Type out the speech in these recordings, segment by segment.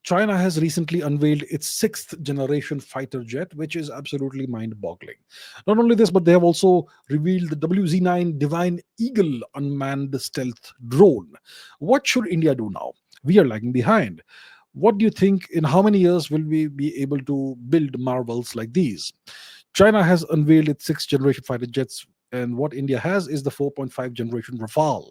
China has recently unveiled its sixth generation fighter jet, which is absolutely mind boggling. Not only this, but they have also revealed the WZ-9 Divine Eagle unmanned stealth drone. What should India do now? We are lagging behind. What do you think? In how many years will we be able to build marvels like these? China has unveiled its sixth generation fighter jets, and what India has is the 4.5 generation Rafale.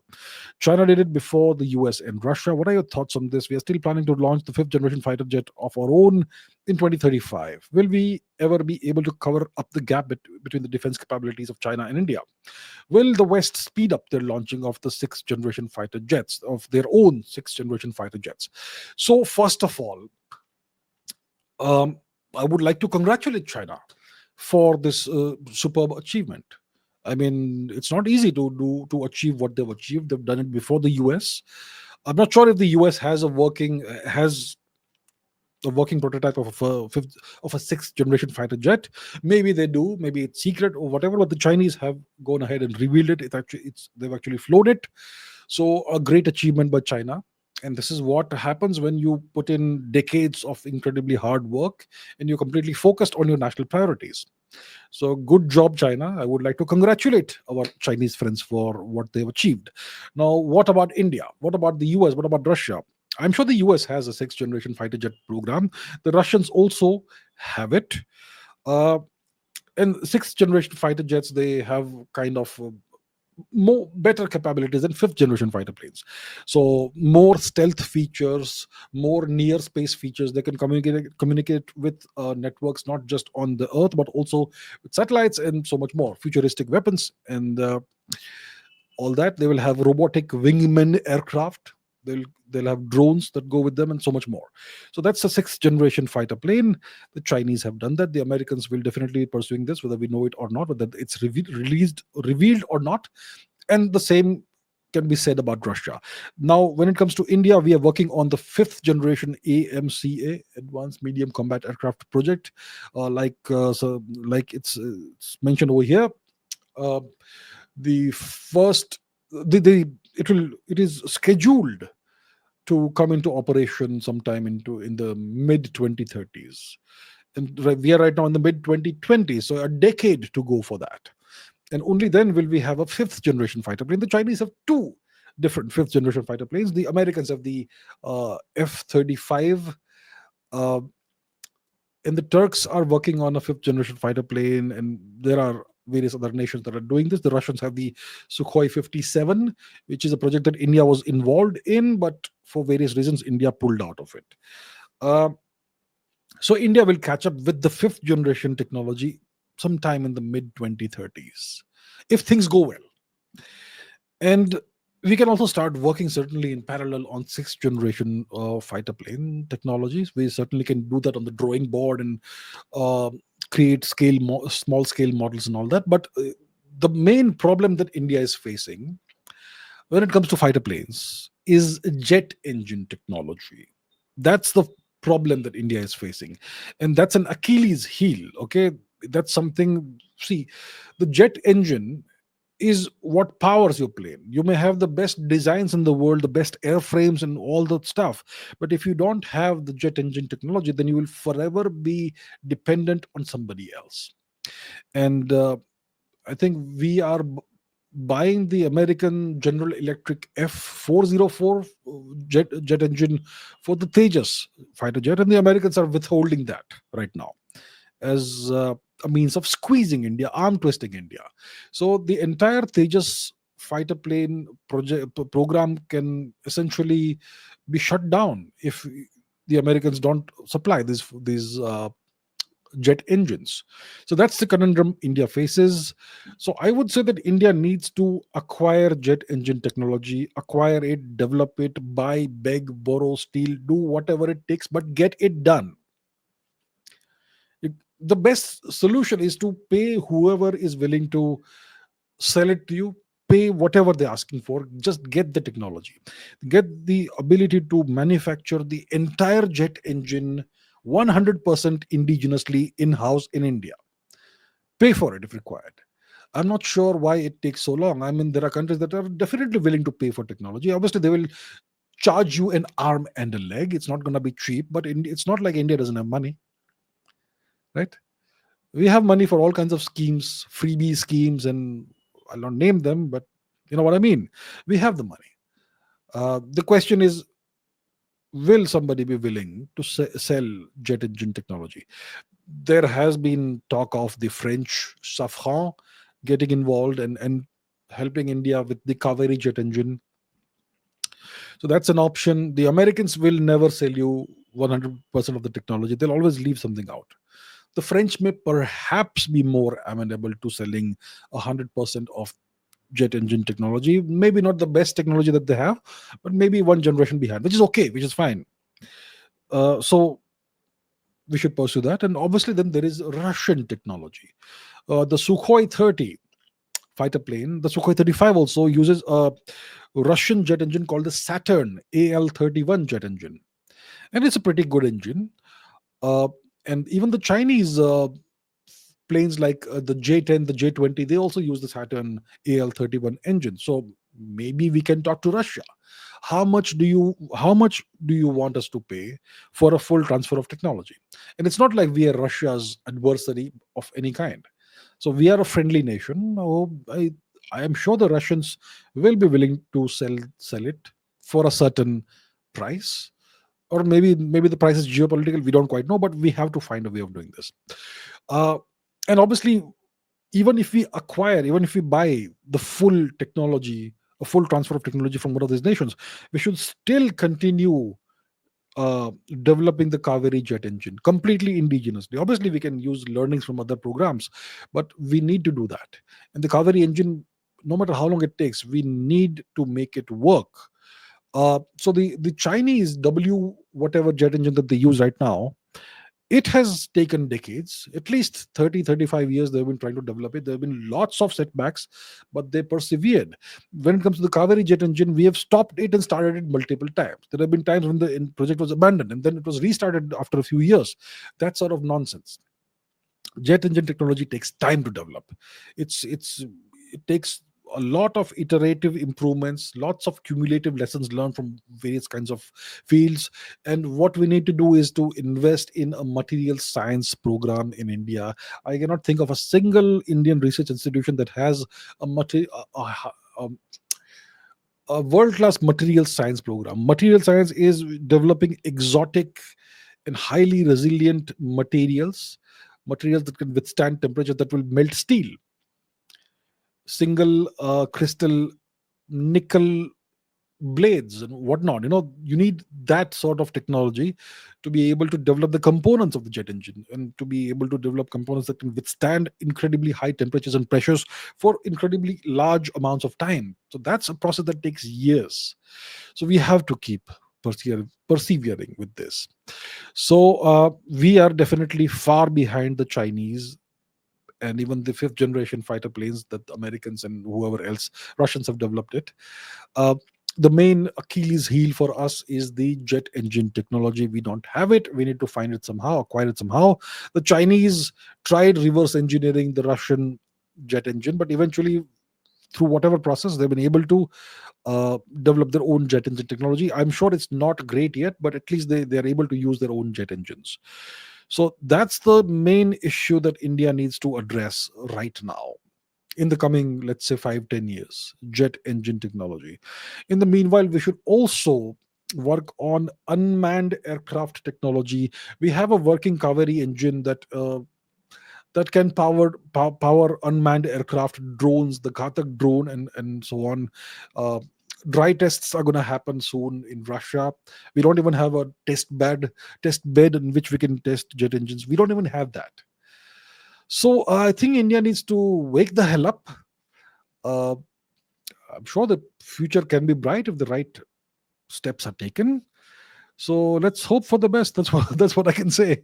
China did it before the US and Russia. What are your thoughts on this? We are still planning to launch the fifth generation fighter jet of our own in 2035. Will we ever be able to cover up the gap between the defense capabilities of China and India? Will the West speed up their launching of the sixth generation fighter jets, of their own sixth generation fighter jets? So, first of all, um, I would like to congratulate China for this superb achievement. I mean, it's not easy to achieve what they've achieved. They've done it before the US. I'm not sure if the US has a working prototype of a sixth generation fighter jet. Maybe they do. Maybe it's secret or whatever. But the Chinese have gone ahead and revealed it. They've actually flown it. So a great achievement by China. And this is what happens when you put in decades of incredibly hard work and you're completely focused on your national priorities. So good job, China. I would like to congratulate our Chinese friends for what they've achieved. Now, what about India? What about the US? What about Russia? I'm sure the US has a sixth generation fighter jet program. The Russians also have it. Uh, and sixth generation fighter jets, they have kind of more better capabilities than fifth generation fighter planes. So more stealth features, more near space features. They can communicate with networks not just on the earth but also with satellites and so much more futuristic weapons and all that. They will have robotic wingman aircraft. They'll have drones that go with them and so much more. So that's a sixth generation fighter plane. The Chinese have done that. The Americans will definitely be pursuing this, whether we know it or not, whether it's revealed or not. And the same can be said about Russia. Now, when it comes to India, we are working on the fifth generation AMCA, Advanced Medium Combat Aircraft project, like it's mentioned over here. Uh, the first, the it is scheduled to come into operation sometime in the mid 2030s, and we are right now in the mid 2020s, so a decade to go for that. And only then will we have a fifth generation fighter plane. The Chinese have two different fifth generation fighter planes. The Americans have the F-35, uh, and the Turks are working on a fifth generation fighter plane, and there are various other nations that are doing this. The Russians have the Sukhoi 57, which is a project that India was involved in, but for various reasons, India pulled out of it. Uh, so India will catch up with the fifth generation technology sometime in the mid 2030s, if things go well. And we can also start working certainly in parallel on sixth generation fighter plane technologies. We certainly can do that on the drawing board and uh, create small scale models and all that. But the main problem that India is facing when it comes to fighter planes is jet engine technology. That's the problem that India is facing, and that's an Achilles heel. Okay, that's something. See, the jet engine is what powers your plane. You may have the best designs in the world, the best airframes, and all that stuff. But if you don't have the jet engine technology, then you will forever be dependent on somebody else. And I think we are buying the American General Electric F404 jet engine for the Tejas fighter jet, and the Americans are withholding that right now as a means of squeezing India, arm twisting India. So the entire Tejas fighter plane program can essentially be shut down if the Americans don't supply these jet engines. So that's the conundrum India faces. So I would say that India needs to acquire jet engine technology, acquire it, develop it, buy, beg, borrow, steal, do whatever it takes, but get it done. The best solution is to pay whoever is willing to sell it to you. Pay whatever they're asking for, just get the technology, get the ability to manufacture the entire jet engine 100% indigenously in-house in India. Pay for it if required. I'm not sure why it takes so long. I mean, there are countries that are definitely willing to pay for technology. Obviously, they will charge you an arm and a leg. It's not going to be cheap, but it's not like India doesn't have money, right? We have money for all kinds of schemes, freebie schemes, and I'll not name them, but you know what I mean. We have the money. The question is, will somebody be willing to sell jet engine technology? There has been talk of the French Safran getting involved and helping India with the Kaveri jet engine. So that's an option. The Americans will never sell you 100% of the technology. They'll always leave something out. The French may perhaps be more amenable to selling 100% of jet engine technology. Maybe not the best technology that they have, but maybe one generation behind, which is okay, which is fine. So we should pursue that. And obviously, then there is Russian technology. The Sukhoi 30 fighter plane, the Sukhoi 35 also uses a Russian jet engine called the Saturn AL-31 jet engine. And it's a pretty good engine. Uh, and even the Chinese planes like the J-10, the J-20, they also use the Saturn AL-31 engine. So maybe we can talk to Russia. How much do you want us to pay for a full transfer of technology? And it's not like we are Russia's adversary of any kind. So we are a friendly nation. Oh, I am sure the Russians will be willing to sell it for a certain price, or maybe the price is geopolitical. We don't quite know, but we have to find a way of doing this. Uh, and obviously, even if we buy the full technology, a full transfer of technology from one of these nations, we should still continue developing the Kaveri jet engine completely indigenously. Obviously, we can use learnings from other programs, but we need to do that. And the Kaveri engine, no matter how long it takes, we need to make it work. So the Chinese W whatever jet engine that they use right now, it has taken decades, at least 30, 35 years. They've been trying to develop it. There have been lots of setbacks, but they persevered. When it comes to the Kaveri jet engine, we have stopped it and started it multiple times. There have been times when the project was abandoned and then it was restarted after a few years. That's sort of nonsense. Jet engine technology takes time to develop. It takes a lot of iterative improvements, lots of cumulative lessons learned from various kinds of fields. And what we need to do is to invest in a material science program in India. I cannot think of a single Indian research institution that has a a, a world class material science program. Material science is developing exotic and highly resilient materials that can withstand temperature, that will melt steel, single crystal, nickel blades and whatnot. You need that sort of technology to be able to develop the components of the jet engine, and to be able to develop components that can withstand incredibly high temperatures and pressures for incredibly large amounts of time. So that's a process that takes years. So we have to keep persevering with this. So we are definitely far behind the Chinese and even the fifth generation fighter planes that the Americans and whoever else, Russians, have developed it. Uh, the main Achilles heel for us is the jet engine technology. We don't have it. We need to find it somehow, acquire it somehow. The Chinese tried reverse engineering the Russian jet engine, but eventually, through whatever process, they've been able to develop their own jet engine technology. I'm sure it's not great yet, but at least they are able to use their own jet engines. So that's the main issue that India needs to address right now in the coming, let's say, 5-10 years: jet engine technology. In the meanwhile, we should also work on unmanned aircraft technology. We have a working Kaveri engine that can power unmanned aircraft, drones, the Ghatak drone, and so on. Uh, Dry tests are going to happen soon in Russia. We don't even have a test bed in which we can test jet engines. We don't even have that. So I think India needs to wake the hell up. Uh, I'm sure the future can be bright if the right steps are taken. So let's hope for the best. That's what that's what I can say.